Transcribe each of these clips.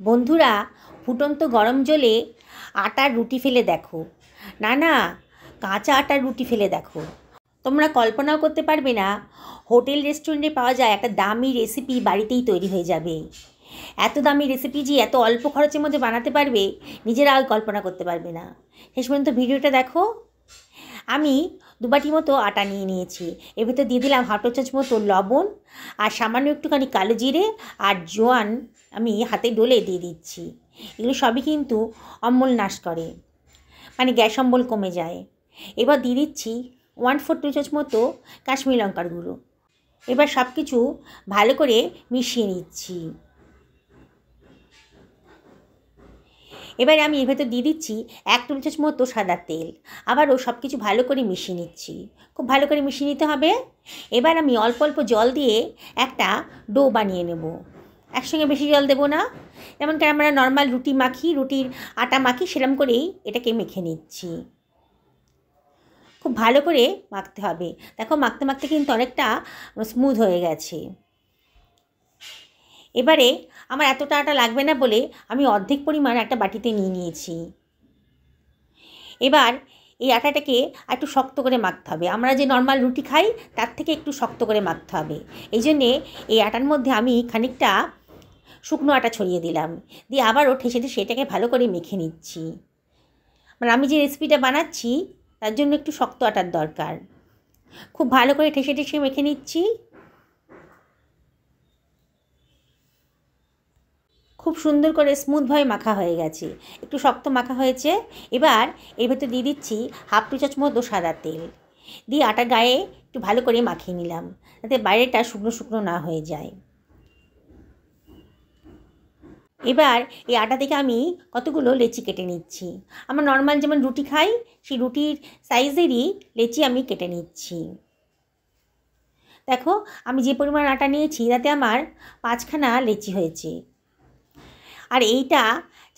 বন্ধুরা, ফুটন্ত গরম জলে আটার রুটি ফেলে দেখো। না না, কাঁচা আটার রুটি ফেলে দেখো। তোমরা কল্পনাও করতে পারবে না, হোটেল রেস্টুরেন্টে পাওয়া যায় একটা দামি রেসিপি বাড়িতেই তৈরি হয়ে যাবে। এত দামি রেসিপি যে এত অল্প খরচের মধ্যে বানাতে পারবে, নিজেরাও কল্পনা করতে পারবে না। শেষ পর্যন্ত ভিডিওটা দেখো। আমি 2 বাটি মতো আটা নিয়ে নিয়েছি। এর ভিতর দিয়ে দিলাম হাফ চামচ মতো লবণ আর সামান্য একটুখানি কালো জিরে আর জোয়ান আমি হাতে ডলে দিয়ে দিচ্ছি। এগুলো সবই কিন্তু অম্বল নাশ করে, মানে গ্যাস অম্বল কমে যায়। এবার দিয়ে দিচ্ছি 1/4 চামচ মতো কাশ্মীরি লঙ্কার গুঁড়ো। এবার সব কিছু ভালো করে মিশিয়ে নিচ্ছি। এবারে আমি এর ভেতর দিয়ে দিচ্ছি 1 টেবিল চামচ মতো সাদা তেল। আবারও সব কিছু ভালো করে মিশিয়ে নিচ্ছি। খুব ভালো করে মিশিয়ে নিতে হবে। এবার আমি অল্প অল্প জল দিয়ে একটা ডো বানিয়ে নেব। একসঙ্গে বেশি জল দেবো না, যেমন কি আমরা নর্মাল রুটির আটা মাখি সেরকম করেই এটাকে মেখে নিচ্ছি। খুব ভালো করে মাখতে হবে। দেখো মাখতে মাখতে কিন্তু অনেকটা স্মুথ হয়ে গেছে। এবারে আমার এতটা আটা লাগবে না বলে আমি অর্ধেক পরিমাণ একটা বাটিতে নিয়ে নিয়েছি। এবার এই আটাটাকে একটু শক্ত করে মাখতে হবে। আমরা যে নর্মাল রুটি খাই তার থেকে একটু শক্ত করে মাখতে হবে। এই জন্যে এই আটার মধ্যে আমি খানিকটা শুকনো আটা ছড়িয়ে দিলাম, দিয়ে আবারও ঠেসে ঠেসে এটাকে ভালো করে মেখে নিচ্ছি। মানে আমি যে রেসিপিটা বানাচ্ছি তার জন্য একটু শক্ত আটার দরকার। খুব ভালো করে ঠেসে ঠেসে মেখে নিচ্ছি। খুব সুন্দর করে স্মুথভাবে মাখা হয়ে গেছে, একটু শক্ত মাখা হয়েছে। এবার এর ভেতর দিয়ে দিচ্ছি হাফ টি চামচ মতো সাদা তেল, দিয়ে আটার গায়ে একটু ভালো করে মাখিয়ে নিলাম, যাতে বাইরেটা শুকনো শুকনো না হয়ে যায়। এবার এই আটা থেকে আমি কতগুলো লেচি কেটে নিচ্ছি। আমরা নর্মাল যেমন রুটি খাই সেই রুটির সাইজেরই লেচি আমি কেটে নিচ্ছি। দেখো আমি যে পরিমাণ আটা নিয়েছি তাতে আমার 5খানা লেচি হয়েছে, আর এইটা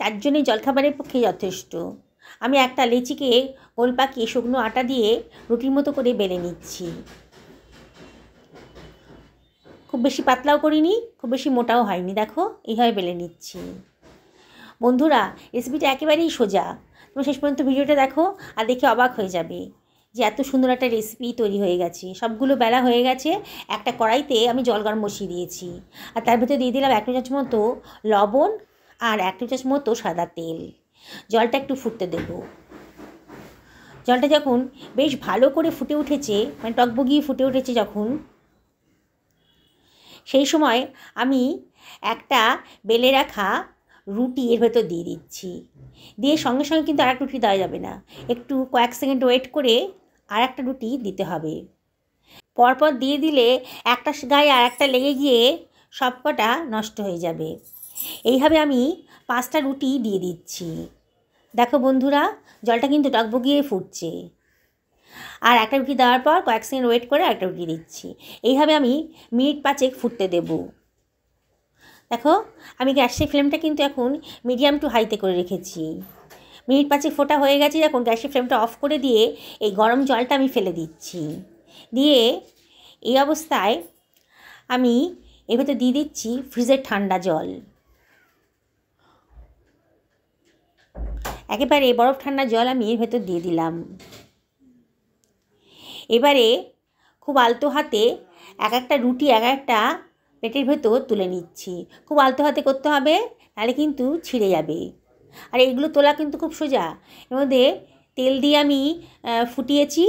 4 জনের জলখাবারের পক্ষে যথেষ্ট। আমি একটা লেচিকে গোল পাকিয়ে শুকনো আটা দিয়ে রুটির মতো করে বেলে নিচ্ছি। খুব বেশি পাতলাও করিনি, খুব বেশি মোটাও হয়নি। দেখো এইভাবে বেলে নিচ্ছি। বন্ধুরা, রেসিপিটা একেবারেই সোজা। তুমি শেষ পর্যন্ত ভিডিওটা দেখো আর দেখে অবাক হয়ে যাবে যে এত সুন্দর একটা রেসিপি তৈরি হয়ে গেছে। সবগুলো বেলা হয়ে গেছে। একটা কড়াইতে আমি জল গরম বসিয়ে দিয়েছি, আর তার ভিতরে দিয়ে দিলাম 1 চামচ মতো লবণ আর 1 চামচ মতো সাদা তেল। জলটা একটু ফুটতে দেব। জলটা যখন বেশ ভালো করে ফুটে উঠেছে, মানে টকবগিয়ে ফুটে উঠেছে যখন, সেই সময় আমি একটা বেলে রাখা রুটি এর ভেতর দিয়ে দিচ্ছি। দিয়ে সঙ্গে সঙ্গে কিন্তু আরেকটা রুটি দেওয়া যাবে না, একটু কয়েক সেকেন্ড ওয়েট করে আর একটা রুটি দিতে হবে। পরপর দিয়ে দিলে একটা গায়ে আর একটা লেগে গিয়ে সব কটা নষ্ট হয়ে যাবে। এইভাবে আমি 5টা রুটি দিয়ে দিচ্ছি। দেখো বন্ধুরা, জলটা কিন্তু টকবগিয়ে ফুটছে। আর একটা রুটি দেওয়ার পর কয়েক সেকেন্ড ওয়েট করে একটা রুটি দিচ্ছি। এইভাবে আমি মিনিট 5 ফুটতে দেব। দেখো আমি গ্যাসের ফ্লেমটা কিন্তু এখন মিডিয়াম টু হাইতে করে রেখেছি। মিনিট 5 ফোটা হয়ে গেছে যখন, গ্যাসের ফ্লেমটা অফ করে দিয়ে এই গরম জলটা আমি ফেলে দিচ্ছি। দিয়ে এই অবস্থায় আমি এর ভেতর দিয়ে দিচ্ছি ফ্রিজের ঠান্ডা জল। একেবারে বরফ ঠান্ডা জল আমি এর ভেতর দিয়ে দিলাম। এবারে খুব আলতো হাতে এক একটা রুটি এক একটা প্লেটের ভেতর তুলে নিচ্ছি। খুব আলতো হাতে করতে হবে, নাহলে কিন্তু ছিঁড়ে যাবে। আর এইগুলো তোলা কিন্তু খুব সোজা। এর মধ্যে তেল দিয়ে আমি ফুটিয়েছি,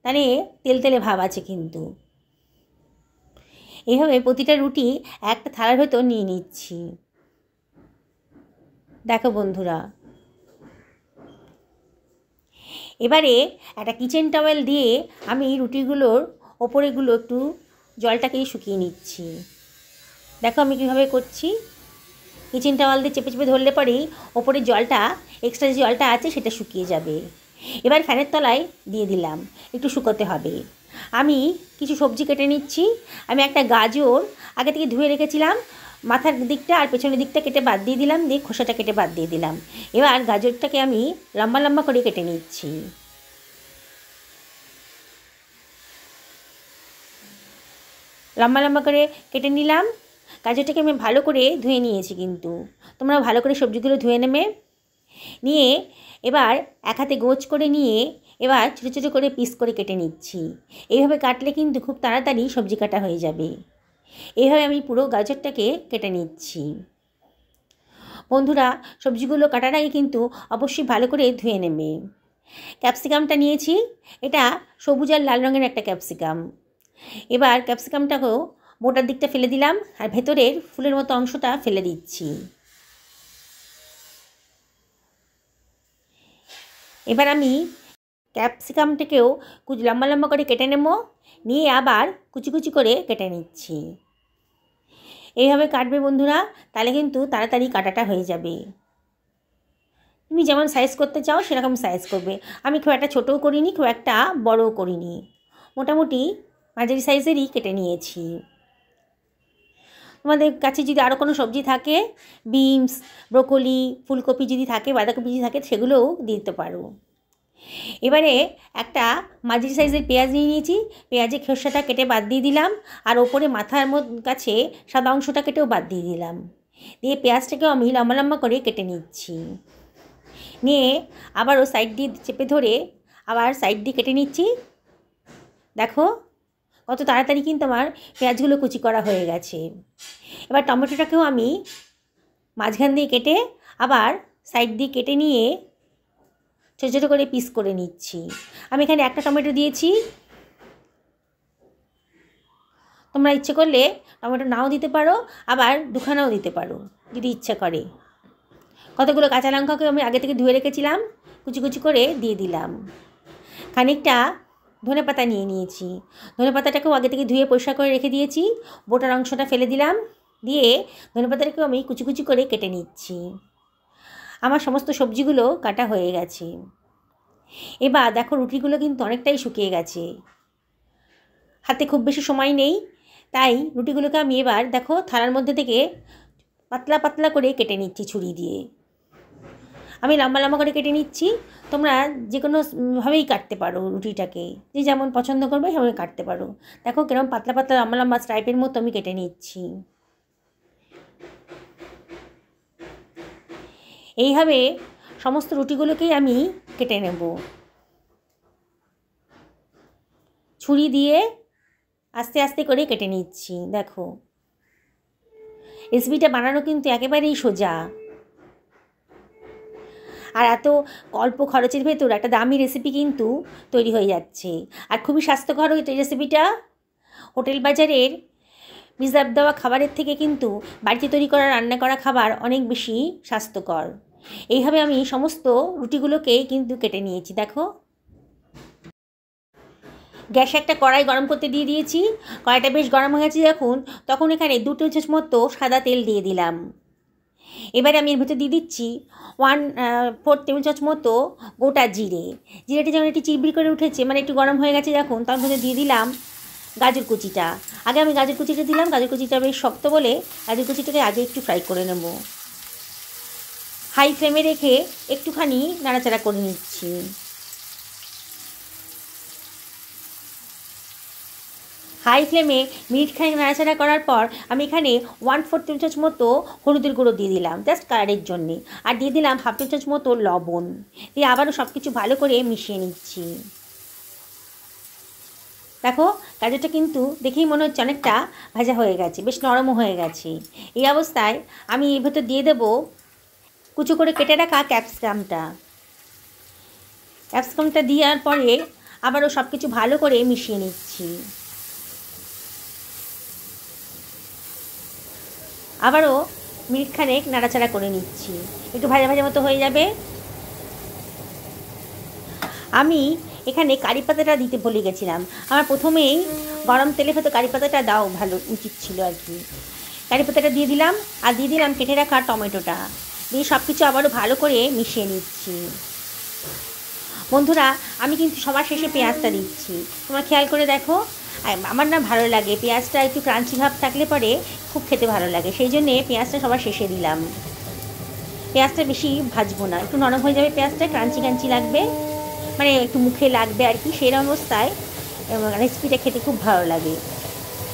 তাহলে তেল তেলে ভাব আছে কিন্তু। এইভাবে প্রতিটা রুটি একটা থালার ভেতর নিয়ে নিচ্ছি। দেখো বন্ধুরা, এবারে একটা কিচেন টাওয়েল দিয়ে আমি রুটিগুলোর ওপরেগুলো একটু জলটাকে শুকিয়ে নিচ্ছি। দেখো আমি কীভাবে করছি। কিচেন টাওয়েল দিয়ে চেপে চেপে ধরলে পরেই ওপরের জলটা, এক্সট্রা যে জলটা আছে সেটা শুকিয়ে যাবে। এবার ফ্যানের তলায় দিয়ে দিলাম, একটু শুকোতে হবে। আমি কিছু সবজি কেটে নিচ্ছি। আমি একটা গাজর আগে থেকে ধুয়ে রেখেছিলাম, মাথার দিকটা আর পেছনের দিকটা কেটে বাদ দিয়ে দিলাম, দিয়ে খোসাটা কেটে বাদ দিয়ে দিলাম। এবার গাজরটাকে আমি লম্বা লম্বা করে কেটে নিচ্ছি। লম্বা লম্বা করে কেটে নিলাম। গাজরটাকে আমি ভালো করে ধুয়ে নিয়েছি, কিন্তু তোমরা ভালো করে সবজিগুলো ধুয়ে নেবে। নিয়ে এবার এক হাতে গোছ করে নিয়ে এবার ছোটো ছোটো করে পিস করে কেটে নিচ্ছি। এইভাবে কাটলে কিন্তু খুব তাড়াতাড়ি সবজি কাটা হয়ে যাবে। এইভাবে আমি পুরো গাজরটাকে কেটে নিচ্ছি। বন্ধুরা, সবজিগুলো কাটার আগে কিন্তু অবশ্যই ভালো করে ধুয়ে নেবে। ক্যাপসিকামটা নিয়েছি, এটা সবুজ আর লাল রঙের একটা ক্যাপসিকাম। এবার ক্যাপসিকামটাকেও মোটার দিকটা ফেলে দিলাম আর ভেতরের ফুলের মতো অংশটা ফেলে দিচ্ছি। এবার আমি ক্যাপসিকামটাকেও লম্বা লম্বা করে কেটে নেব, নিয়ে আবার কুচি কুচি করে কেটে নিচ্ছি। এইভাবে কাটবে বন্ধুরা, তাহলে কিন্তু তাড়াতাড়ি কাটাটা হয়ে যাবে। তুমি যেমন সাইজ করতে চাও সেরকম সাইজ করবে। আমি খুব একটা ছোটও করিনি, খুব একটা বড়ও করিনি, মোটামুটি মাঝারি সাইজেরই কেটে নিয়েছি। তোমাদের কাছে যদি আরও কোনো সবজি থাকে, বিনস, ব্রোকলি, ফুলকপি যদি থাকে, বাঁধাকপি যদি থাকে, সেগুলোও দিতে পারো। এবারে একটা মাঝারি সাইজের পেঁয়াজ নিয়ে নিয়েছি, পেঁয়াজের খোসাটা কেটে বাদ দিয়ে দিলাম, আর ওপরে মাথার কাছে সাদা অংশটা কেটেও বাদ দিয়ে দিলাম। দিয়ে পেঁয়াজটাকেও আমি লম্বা লম্বা করে কেটে নিচ্ছি। নিয়ে আবারও সাইড দিয়ে চেপে ধরে আবার সাইড দিয়ে কেটে নিচ্ছি। দেখো কত তাড়াতাড়ি কিন্তু আমার পেঁয়াজগুলো কুচি করা হয়ে গেছে। এবার টমেটোটাকেও আমি মাঝখান দিয়ে কেটে আবার সাইড দিয়ে কেটে নিয়ে ছোটো ছোটো করে পিস করে নিচ্ছি। আমি এখানে একটা টমেটো দিয়েছি, তোমরা ইচ্ছে করলে টমেটো নাও দিতে পারো, আবার দুখানাও দিতে পারো যদি ইচ্ছা করে। কতগুলো কাঁচা লঙ্কাকে আমি আগে থেকে ধুয়ে রেখেছিলাম, কুচি কুচি করে দিয়ে দিলাম। খানিকটা ধনেপাতা নিয়ে নিয়েছি, ধনেপাতাটাকেও আগে থেকে ধুয়ে পরিষ্কার করে রেখে দিয়েছি, বোটার অংশটা ফেলে দিলাম। দিয়ে ধনেপাতাটাকেও আমি কুচি কুচি করে কেটে নিচ্ছি। আমার সমস্ত সবজিগুলো কাটা হয়ে গেছে। এবার দেখো রুটিগুলো কিন্তু অনেকটাই শুকিয়ে গেছে, হাতে খুব বেশি সময় নেই, তাই রুটিগুলোকে আমি এবার দেখো থালার মধ্যে থেকে পাতলা পাতলা করে কেটে নিচ্ছি ছুরি দিয়ে। আমি লম্বা লম্বা করে কেটে নিচ্ছি, তোমরা যে কোনোভাবেই কাটতে পারো রুটিটাকে, যে যেমন পছন্দ করবে সেভাবে কাটতে পারো। দেখো কিরকম পাতলা পাতলা লম্বা লম্বা স্ট্রাইপের মতো আমি কেটে নিচ্ছি। এইভাবে সমস্ত রুটিগুলোকেই আমি কেটে নেব। ছুরি দিয়ে আস্তে আস্তে করে কেটে নিচ্ছি। দেখো রেসিপিটা বানানো কিন্তু একেবারেই সোজা, আর এত অল্প খরচের ভেতর একটা দামি রেসিপি কিন্তু তৈরি হয়ে যাচ্ছে, আর খুবই স্বাস্থ্যকর এই রেসিপিটা। হোটেল বাজারের প্রিজার্ভ দেওয়া খাবারের থেকে কিন্তু বাড়িতে তৈরি করা রান্না করা খাবার অনেক বেশি স্বাস্থ্যকর। এইভাবে আমি সমস্ত রুটিগুলোকে কিন্তু কেটে নিয়েছি। দেখো গ্যাসে একটা কড়াই গরম করতে দিয়ে দিয়েছি, কড়াইটা বেশ গরম হয়ে গেছে যখন, তখন এখানে 2 টেবিল চামচ মতো সাদা তেল দিয়ে দিলাম। এবারে আমি এর ভেতর দিয়ে দিচ্ছি 1/4 টেবিল চামচ মতো গোটা জিরে। জিরেটা যেমন একটু চিরবির করে উঠেছে, মানে একটু গরম হয়ে গেছে যখন, তার মধ্যে দিয়ে দিলাম গাজর কুচিটা। আগে আমি গাজর কুচিটা দিলাম, গাজর কুচিটা বেশ শক্ত বলে গাজর কুচিটাকে আগে একটু ফ্রাই করে নেব। হাই ফ্লেমে রেখে একটুখানি নাড়াচাড়া করে নিচ্ছি। হাই ফ্লেমে মিনিটখানেক নাড়াচাড়া করার পর আমি এখানে 1/4 টেবিল চামচ মতো হলুদের গুঁড়ো দিয়ে দিলাম জাস্ট কালারের জন্যে, আর দিয়ে দিলাম 1/2 টেবিল চামচ মতো লবণ। দিয়ে আবারও সব কিছু ভালো করে মিশিয়ে নিচ্ছি। দেখো গাজরটা কিন্তু দেখেই মনে হচ্ছে অনেকটা ভাজা হয়ে গেছে, বেশ নরমও হয়ে গেছে। এই অবস্থায় আমি এর ভেতর দিয়ে দেবো কুচো করে কেটে রাখা ক্যাপসিকামটা। ক্যাপসিকামটা দেওয়ার পরে আবারও সব কিছু ভালো করে মিশিয়ে নিচ্ছি। আবারও মিনিটখানেক নাড়াচাড়া করে নিচ্ছি, একটু ভাজা ভাজা মতো হয়ে যাবে। আমি এখানে কারি পাতাটা দিতে ভুলে গেছিলাম, আমার প্রথমেই গরম তেলের ভেতর কারি পাতাটা দাও ভালো উচিত ছিল আর কি। কারি পাতাটা দিয়ে দিলাম, আর দিয়ে দিলাম কেটে রাখা টমেটোটা, দিয়ে সব কিছু আবারও ভালো করে মিশিয়ে নিচ্ছি। বন্ধুরা আমি কিন্তু সবার শেষে পেঁয়াজটা দিচ্ছি, তোমরা খেয়াল করে দেখো। আমার না ভালো লাগে পেঁয়াজটা একটু ক্রাঞ্চি ভাব থাকলে পরে খুব খেতে ভালো লাগে, সেই জন্যে পেঁয়াজটা সবার শেষে দিলাম। পেঁয়াজটা বেশি ভাজবো না, একটু নরম হয়ে যাবে পেঁয়াজটা, ক্রাঞ্চি ক্রাঞ্চি লাগবে, মানে একটু মুখে লাগবে আর কি, সেই অবস্থায় রেসিপিটা খেতে খুব ভালো লাগে।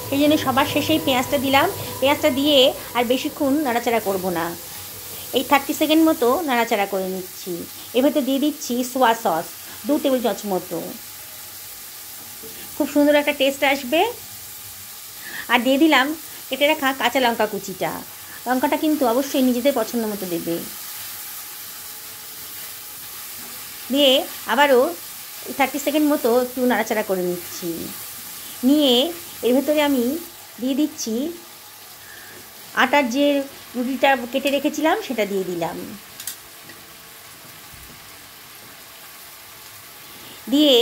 সেই জন্য সবার শেষেই পেঁয়াজটা দিলাম। পেঁয়াজটা দিয়ে আর বেশিক্ষণ নাড়াচাড়া করব না, এই 30 সেকেন্ড মতো নাড়াচাড়া করে নিচ্ছি। এর ভেতর দিয়ে দিচ্ছি সোয়া সস 2 টেবিল চামচ মতো, খুব সুন্দর একটা টেস্ট আসবে। আর দিয়ে দিলাম কেটে রাখা কাঁচা লঙ্কা কুচিটা, লঙ্কাটা কিন্তু অবশ্যই নিজেদের পছন্দ মতো দেবে। দিয়ে আবারও 30 সেকেন্ড মতো একটু নাড়াচাড়া করে নিচ্ছি। নিয়ে এর ভেতরে আমি দিয়ে দিচ্ছি আটার যে রুটিটা কেটে রেখেছিলাম সেটা দিয়ে দিলাম। দিয়ে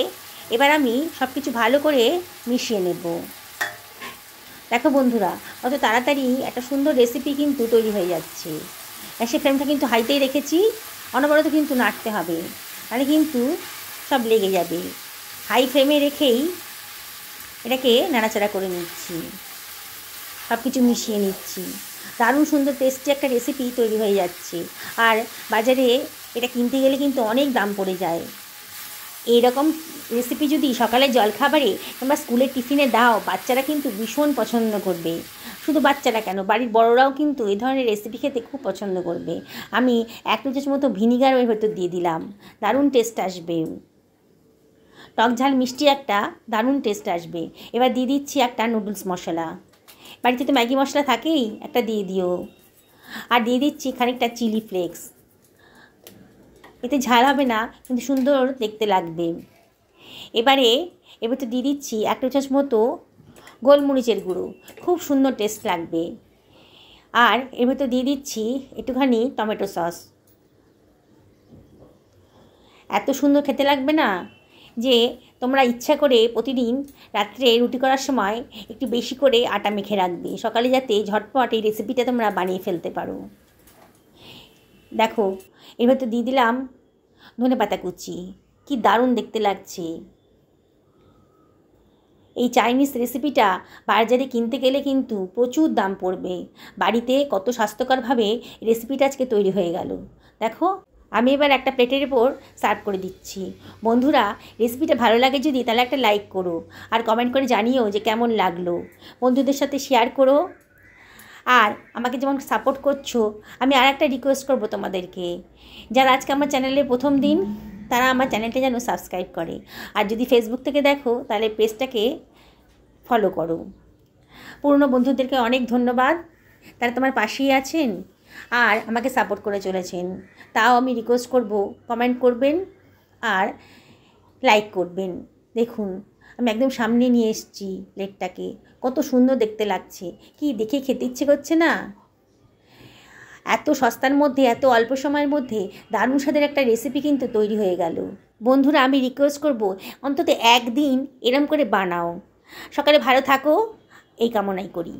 এবার আমি সব কিছু ভালো করে মিশিয়ে নেব। দেখো বন্ধুরা, কত তাড়াতাড়ি একটা সুন্দর রেসিপি কিন্তু তৈরি হয়ে যাচ্ছে। গ্যাসের ফ্লেমটা কিন্তু হাইতেই রেখেছি, অনবরত কিন্তু নাড়তে হবে, তাহলে কিন্তু সব লেগে যাবে। হাই ফ্লেমে রেখেই এটাকে নাড়াচাড়া করে নিচ্ছি, সব কিছু মিশিয়ে নিচ্ছি। দারুণ সুন্দর টেস্টি একটা রেসিপি তৈরি হয়ে যাচ্ছে। আর বাজারে এটা কিনতে গেলে কিন্তু অনেক দাম পড়ে যায়। এইরকম রেসিপি যদি সকালের জলখাবারে কিংবা স্কুলের টিফিনে দাও, বাচ্চারা কিন্তু ভীষণ পছন্দ করবে। শুধু বাচ্চারা কেন, বাড়ির বড়রাও কিন্তু এই ধরনের রেসিপি খেতে খুব পছন্দ করবে। আমি 1 চামচ মতো ভিনিগার ওর ভেতর দিয়ে দিলাম, দারুণ টেস্ট আসবে। টক ঝাল মিষ্টি একটা দারুণ টেস্ট আসবে। এবার দিয়ে দিচ্ছি একটা নুডলস মশলা, বাড়িতে তো ম্যাগি মশলা থাকেই, একটা দিয়ে দিও। আর দিয়ে দিচ্ছি খানিকটা চিলি ফ্লেক্স, এতে ঝাল হবে না কিন্তু সুন্দর দেখতে লাগবে। এবার তো দিয়ে দিচ্ছি 1 চামচ মতো গোলমরিচের গুঁড়ো, খুব সুন্দর টেস্ট লাগবে। আর এর ভেতর দিয়ে দিচ্ছি একটুখানি টমেটো সস, এত সুন্দর খেতে লাগবে না যে তোমরা ইচ্ছা করে প্রতিদিন রাত্রে রুটি করার সময় একটু বেশি করে আটা মেখে রাখবে, সকালে যাতে ঝটপট এই রেসিপিটা তোমরা বানিয়ে ফেলতে পারো। দেখো এর ভেতর দিয়ে দিলাম ধনেপাতা কুচি, কি দারুণ দেখতে লাগছে। এই চাইনিজ রেসিপিটা বাজারে কিনতে গেলে কিন্তু প্রচুর দাম পড়বে, বাড়িতে কত স্বাস্থ্যকরভাবে রেসিপিটা আজকে তৈরি হয়ে গেল। দেখো আমি এবার একটা প্লেটের উপর সার্ভ করে দিচ্ছি। বন্ধুরা, রেসিপিটা ভালো লাগে যদি তাহলে একটা লাইক করো, আর কমেন্ট করে জানিও যে কেমন লাগলো। বন্ধুদের সাথে শেয়ার করো। আর আমাকে যেমন সাপোর্ট করছো, আমি আর একটা রিকোয়েস্ট করবো তোমাদেরকে, যারা আজকে আমার চ্যানেলে প্রথম দিন তারা আমার চ্যানেলটা যেন সাবস্ক্রাইব করে। আর যদি ফেসবুক থেকে দেখো তাহলে পেজটাকে ফলো করো। পুরনো বন্ধুদেরকে অনেক ধন্যবাদ, তারা তোমার পাশেই আছেন আর আমাকে সাপোর্ট করে চলেছেন। তাও আমি রিকোয়েস্ট করব, কমেন্ট করবেন আর লাইক করবেন। দেখুন আমি একদম সামনে নিয়ে এসেছি প্লেটটাকে, কত সুন্দর দেখতে লাগছে, কি দেখে খেতে ইচ্ছে করছে না। এত সস্তার মধ্যে, এত অল্প সময়ের মধ্যে দারুণ স্বাদের একটা রেসিপি কিন্তু তৈরি হয়ে গেল। বন্ধুরা, আমি রিকোয়েস্ট করব অন্তত একদিন এরম করে বানাও। সকালে ভালো থাকো এই কামনাই করি।